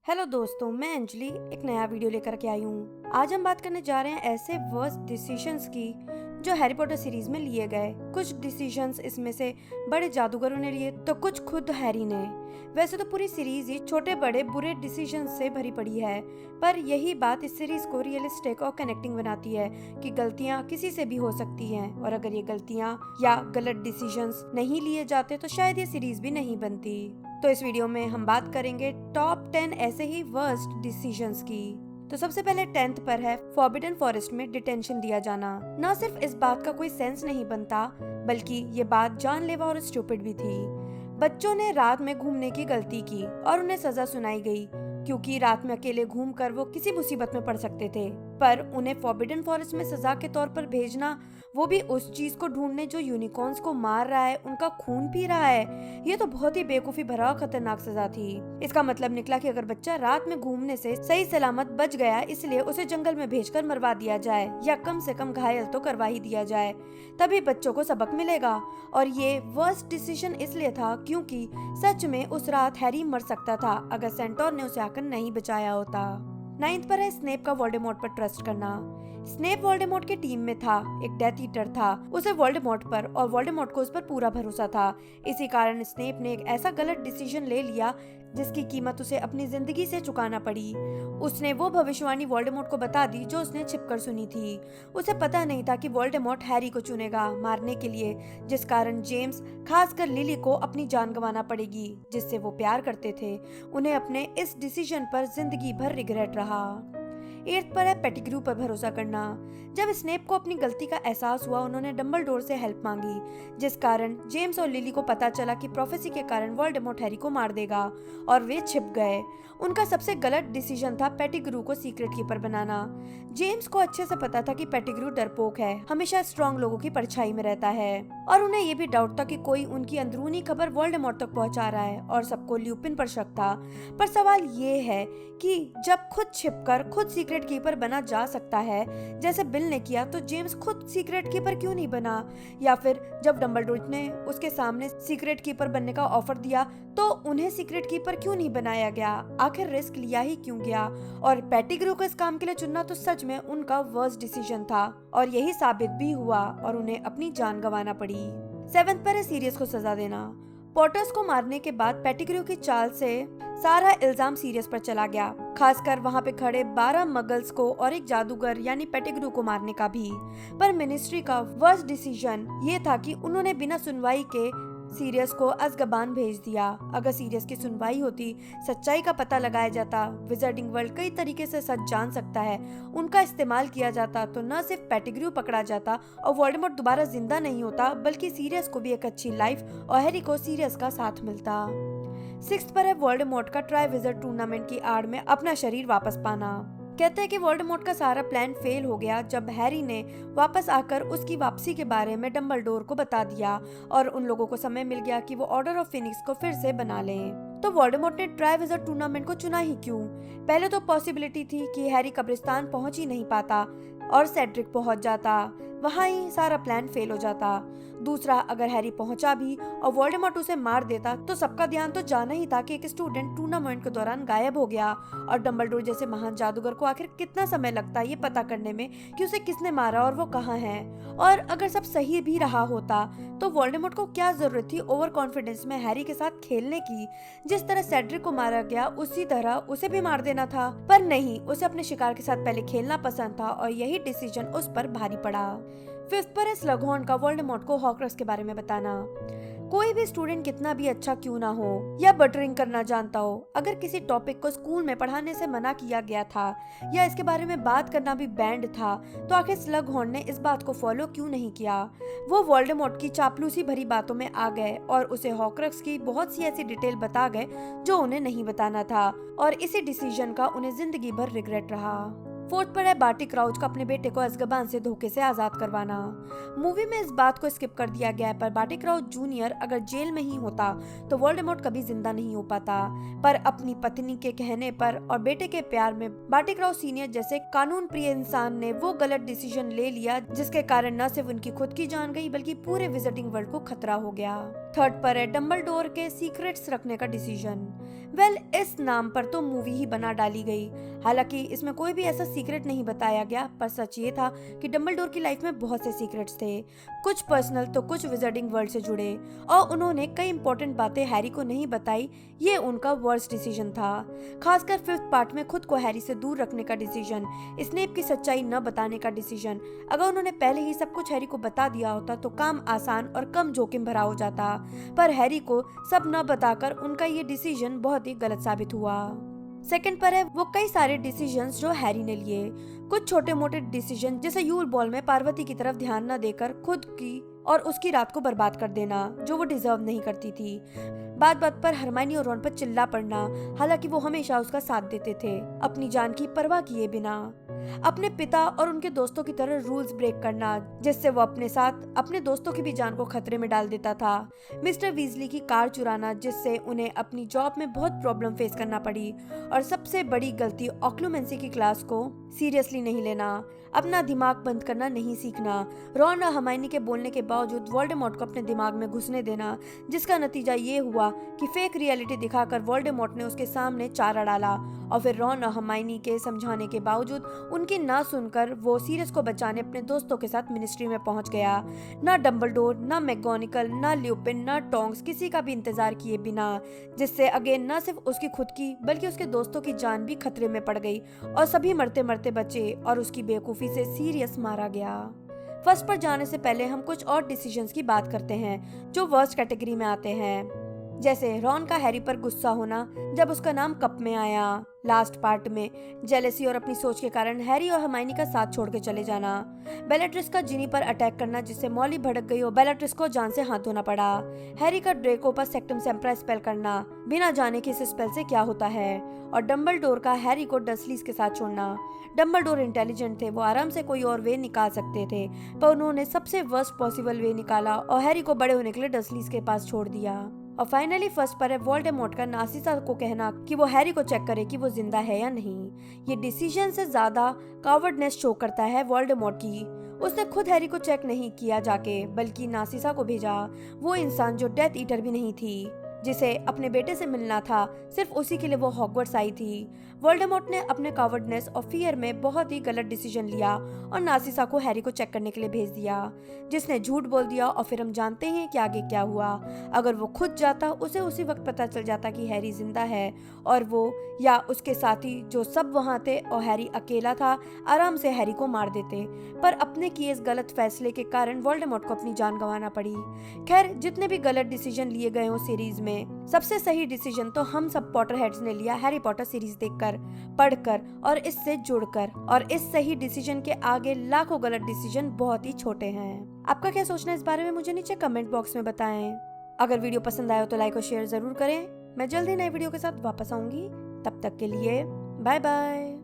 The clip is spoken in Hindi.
हेलो दोस्तों, मैं अंजलि एक नया वीडियो लेकर के आई हूँ। आज हम बात करने जा रहे हैं ऐसे वर्स्ट डिसीजंस की जो हैरी पॉटर सीरीज में लिए गए। कुछ डिसीजंस इसमें से बड़े जादूगरों ने लिए तो कुछ खुद हैरी ने। वैसे तो पूरी सीरीज ही छोटे बड़े बुरे डिसीजंस से भरी पड़ी है, पर यही बात इस सीरीज को रियलिस्टिक और कनेक्टिंग बनाती है कि गलतियाँ किसी से भी हो सकती हैं, और अगर ये गलतियाँ या गलत डिसीजंस नहीं लिए जाते तो शायद ये सीरीज भी नहीं बनती। तो इस वीडियो में हम बात करेंगे टॉप 10 ऐसे ही वर्स्ट डिसीजंस की। तो सबसे पहले 10th पर है फॉरबिडन फॉरेस्ट में डिटेंशन दिया जाना। न सिर्फ इस बात का कोई सेंस नहीं बनता, बल्कि ये बात जानलेवा और स्टूपिड भी थी। बच्चों ने रात में घूमने की गलती की और उन्हें सजा सुनाई गई, क्योंकि रात में अकेले घूमकर वो किसी मुसीबत में पड़ सकते थे। पर उन्हें फॉरबिडन फॉरेस्ट में सजा के तौर पर भेजना, वो भी उस चीज को ढूंढने जो यूनिकॉर्न्स को मार रहा है, उनका खून पी रहा है, ये तो बहुत ही बेवकूफी भरा खतरनाक सजा थी। इसका मतलब निकला कि अगर बच्चा रात में घूमने से सही सलामत बच गया, इसलिए उसे जंगल में भेजकर मरवा दिया जाए या कम से कम घायल तो करवा ही दिया जाए, तभी बच्चों को सबक मिलेगा। और ये वर्स्ट डिसीजन इसलिए था क्योंकि सच में उस रात हैरी मर सकता था अगर सेंटोर ने उसे आकर नहीं बचाया होता। 9th पर है स्नेप का वोल्डेमॉर्ट पर ट्रस्ट करना। स्नेप वोल्डेमॉर्ट की टीम में था, एक डेथ ईटर था। उसे वोल्डेमॉर्ट पर और वोल्डेमॉर्ट को उस पर पूरा भरोसा था। इसी कारण स्नेप ने एक ऐसा गलत डिसीजन ले लिया जिसकी कीमत उसे अपनी जिंदगी से चुकाना पड़ी। उसने वो भविष्यवाणी वोल्डेमॉर्ट को बता दी जो उसने छिपकर सुनी थी। उसे पता नहीं था कि वोल्डेमॉर्ट हैरी को चुनेगा मारने के लिए, जिस कारण जेम्स, खासकर लिली को अपनी जान गंवाना पड़ेगी, जिससे वो प्यार करते थे। उन्हें अपने इस डिसीजन पर जिंदगी भर रिग्रेट रहा। 8th पर है पेटिग्रू पर भरोसा करना। जब स्नेप को अपनी गलती का एहसास हुआ, उन्होंने डंबलडोर से हेल्प मांगी, जिस कारण जेम्स और लिली को पता चला कि प्रोफेसी के कारण वोल्डेमॉर्ट हैरी को मार देगा, और वे छिप गए। उनका सबसे गलत डिसीजन था पेटिग्रू को सीक्रेट कीपर बनाना। जेम्स को अच्छे से पता था कि पेटिग्रू डरपोक है, हमेशा स्ट्रॉन्ग लोगों की परछाई में रहता है, और उन्हें ये भी डाउट था कि कोई उनकी अंदरूनी खबर वोल्डेमॉर्ट तक पहुंचा रहा है, और सबको ल्यूपिन पर शक था। पर सवाल ये है कि जब खुद छिपकर खुद सीक्रेट कीपर बना जा सकता है, जैसे बिल ने किया, तो जेम्स खुद सीक्रेट कीपर क्यों नहीं बना? या फिर जब डंबलडोर ने उसके सामने सीक्रेट कीपर बनने का ऑफर दिया, तो उन्हें सीक्रेट कीपर क्यों नहीं बनाया गया? आखिर रिस्क लिया ही क्यों गया? और पेटिग्रू को इस काम के लिए चुनना तो सच में उनका वर्स्ट डिसीजन था, और यही साबित भी हुआ, और उन्हें अपनी जान गंवाना पड़ी। 7th पर है सीरियस को सजा देना। पॉटर्स को मारने के बाद पेटिग्रू की चाल से सारा इल्जाम सीरियस पर चला गया, खासकर वहां पे खड़े 12 मगल्स को और एक जादूगर यानी पेटिग्रू को मारने का भी। पर मिनिस्ट्री का वर्स्ट डिसीजन ये था कि उन्होंने बिना सुनवाई के सीरियस को अज़्काबान भेज दिया। अगर सीरियस की सुनवाई होती, सच्चाई का पता लगाया जाता, विज़ार्डिंग वर्ल्ड कई तरीके से सच जान सकता है, उनका इस्तेमाल किया जाता, तो न सिर्फ पेटिग्रू पकड़ा जाता और वोल्डेमॉर्ट दोबारा जिंदा नहीं होता, बल्कि सीरियस को भी एक अच्छी लाइफ और हैरी को सीरियस का साथ मिलता। 6th पर है वोल्डेमॉर्ट का ट्राइविजर टूर्नामेंट की आड़ में अपना शरीर वापस पाना। कहते हैं कि वोल्डेमॉर्ट का सारा प्लान फेल हो गया जब हैरी ने वापस आकर उसकी वापसी के बारे में डंबलडोर को बता दिया, और उन लोगों को समय मिल गया कि वो ऑर्डर ऑफ फिनिक्स को फिर से बना लें। तो वोल्डेमॉर्ट ने ट्राइविजर टूर्नामेंट को चुना ही क्यों? पहले तो पॉसिबिलिटी थी कि हैरी कब्रिस्तान पहुंच ही नहीं पाता और सेड्रिक पहुंच जाता, वहां ही सारा प्लान फेल हो जाता। दूसरा, अगर हैरी पहुंचा भी और वोल्डेमॉर्ट उसे मार देता, तो सबका ध्यान तो जाना ही था कि एक स्टूडेंट टूर्नामेंट के दौरान गायब हो गया, और डंबलडोर जैसे महान जादूगर को आखिर कितना समय लगता है ये पता करने में कि उसे किसने मारा और वो कहाँ है। और अगर सब सही भी रहा होता, तो वोल्डेमॉर्ट को क्या जरूरत थी ओवर कॉन्फिडेंस में हैरी के साथ खेलने की? जिस तरह सेड्रिक को मारा गया, उसी तरह उसे भी मार देना था। पर नहीं, उसे अपने शिकार के साथ पहले खेलना पसंद था, और यही डिसीजन उस पर भारी पड़ा। 5th पर है स्लगहॉर्न का वोल्डेमॉर्ट को हॉर्क्रक्स के बारे में बताना। कोई भी स्टूडेंट कितना भी अच्छा क्यों ना हो या बटरिंग करना जानता हो, अगर किसी टॉपिक को स्कूल में पढ़ाने से मना किया गया था या इसके बारे में बात करना भी बैंड था, तो आखिर स्लगहॉर्न ने इस बात को फॉलो क्यों नहीं किया? वो वोल्डेमॉर्ट की चापलूसी भरी बातों में आ गए और उसे हॉर्क्रक्स की बहुत सी ऐसी डिटेल बता गए जो उन्हें नहीं बताना था, और इसी डिसीजन का उन्हें जिंदगी भर रिग्रेट रहा। 4th पर है बार्टी क्राउच का अपने बेटे को अज़्काबान से धोखे से आजाद करवाना। मूवी में इस बात को स्किप कर दिया गया है, पर बार्टी क्राउच जूनियर अगर जेल में ही होता तो वोल्डेमॉर्ट कभी जिंदा नहीं हो पाता। पर अपनी पत्नी के कहने पर और बेटे के प्यार में बार्टी क्राउच सीनियर जैसे कानून प्रिय इंसान ने वो गलत डिसीजन ले लिया, जिसके कारण न सिर्फ उनकी खुद की जान गई बल्कि पूरे विजिटिंग वर्ल्ड को खतरा हो गया। 3rd पर है डंबलडोर के सीक्रेट्स रखने का डिसीजन। इस नाम पर तो मूवी ही बना डाली गई। हालांकि इसमें कोई भी ऐसा सीक्रेट नहीं बताया गया, पर सच ये था कि डंबलडोर की लाइफ में बहुत से सीक्रेट्स थे, कुछ पर्सनल तो कुछ विजार्डिंग वर्ल्ड से जुड़े, और उन्होंने कई इंपॉर्टेंट बातें हैरी को नहीं बताई। ये उनका वर्स्ट डिसीजन था, खासकर 5th पार्ट में खुद को हैरी से दूर रखने का डिसीजन, स्नेप की सच्चाई न बताने का डिसीजन। अगर उन्होंने पहले ही सब कुछ हैरी को बता दिया होता तो काम आसान और कम जोखिम भरा हो जाता, पर हैरी को सब न बताकर उनका ये डिसीजन बहुत ही गलत साबित हुआ। सेकंड पर है वो कई सारे डिसीजंस जो हैरी ने लिए, कुछ छोटे मोटे डिसीजन जैसे यूल बॉल में पार्वती की तरफ ध्यान न देकर खुद की और उसकी रात को बर्बाद कर देना जो वो डिजर्व नहीं करती थी, बात बात पर हरमाइनी और रॉन पर चिल्ला पड़ना, हालांकि वो हमेशा उसका साथ देते थे अपनी जान की परवाह किए बिना, अपने पिता और उनके दोस्तों की तरह रूल्स ब्रेक करना जिससे वो अपने साथ अपने दोस्तों की भी जान को खतरे में डाल देता था, मिस्टर वीजली की कार चुराना जिससे उन्हें अपनी जॉब में बहुत प्रॉब्लम फेस करना पड़ी, और सबसे बड़ी गलती ऑक्लूमेंसी की क्लास को सीरियसली नहीं लेना, अपना दिमाग बंद करना नहीं सीखना, रॉन और हरमाइनी के बोलने के बावजूद वोल्डेमॉर्ट को अपने दिमाग में घुसने देना, जिसका नतीजा ये हुआ कि फेक रियलिटी दिखाकर वोल्डेमॉर्ट ने उसके सामने चारा डाला, और फिर रॉन और हरमाइनी के समझाने के बावजूद उनकी ना सुनकर वो सीरियस को बचाने अपने दोस्तों के साथ मिनिस्ट्री में पहुंच गया। ना डंबलडोर, ना मैगोनिकल, ना ल्यूपिन, ना टोंग्स किसी का भी इंतजार किए बिना, जिससे अगेन न सिर्फ उसकी खुद की बल्कि उसके दोस्तों की जान भी खतरे में पड़ गई और सभी मरते मरते बचे और उसकी बेवकूफी से सीरियस मारा गया। फर्स्ट पर जाने से पहले हम कुछ और डिसीजंस की बात करते हैं जो वर्स्ट कैटेगरी में आते हैं, जैसे रॉन का हैरी पर गुस्सा होना जब उसका नाम कप में आया, लास्ट पार्ट में जेलेसी और अपनी सोच के कारण हैरी और हरमाइनी का साथ छोड़ के चले जाना, बेलाट्रिक्स का जिनी पर अटैक करना जिससे मॉली भड़क गई और बेलाट्रिक्स को जान से हाथ धोना पड़ा, हैरी का ड्रेको पर सेक्टम सेम्परा स्पेल करना बिना जाने कि इस स्पेल से क्या होता है, और डंबलडोर का हैरी को डस्लीज के साथ छोड़ना। डंबलडोर इंटेलिजेंट थे, वो आराम से कोई और वे निकाल सकते थे, पर उन्होंने सबसे वर्स्ट पॉसिबल वे निकाला और हैरी को बड़े होने के लिए डस्लीज के पास छोड़ दिया। और फाइनली फर्स्ट पर है वोल्डेमॉर्ट का नासिसा को कहना कि वो हैरी को चेक करे कि वो जिंदा है या नहीं। ये डिसीजन से ज्यादा कावर्डनेस शो करता है वोल्डेमॉर्ट की। उसने खुद हैरी को चेक नहीं किया जाके, बल्कि नासिसा को भेजा, वो इंसान जो डेथ ईटर भी नहीं थी, जिसे अपने बेटे से मिलना था, सिर्फ उसी के लिए वो हॉगवर्ट्स आई थी। वोल्डेमॉर्ट ने अपने कावर्डनेस और फियर में बहुत ही गलत डिसीजन लिया और नासिसा को हैरी को चेक करने के लिए भेज दिया, जिसने झूठ बोल दिया, और फिर हम जानते हैं कि आगे क्या हुआ। अगर वो खुद जाता उसे उसी वक्त पता चल जाता कि हैरी जिंदा है, और वो या उसके साथी जो सब वहाँ थे और हैरी अकेला था आराम से हैरी को मार देते, पर अपने किए इस गलत फैसले के कारण वोल्डेमॉर्ट को अपनी जान गंवाना पड़ी। खैर, जितने भी गलत डिसीजन लिए गए हो सीरीज में, सबसे सही डिसीजन तो हम सब पॉटर हेड्स ने लिया हैरी पॉटर सीरीज देखकर, पढ़कर और इससे जुड़कर, और इस सही डिसीजन के आगे लाखों गलत डिसीजन बहुत ही छोटे हैं। आपका क्या सोचना है इस बारे में मुझे नीचे कमेंट बॉक्स में बताएं। अगर वीडियो पसंद आया हो तो लाइक और शेयर जरूर करें। मैं जल्दी नए वीडियो के साथ वापस आऊंगी, तब तक के लिए बाय बाय।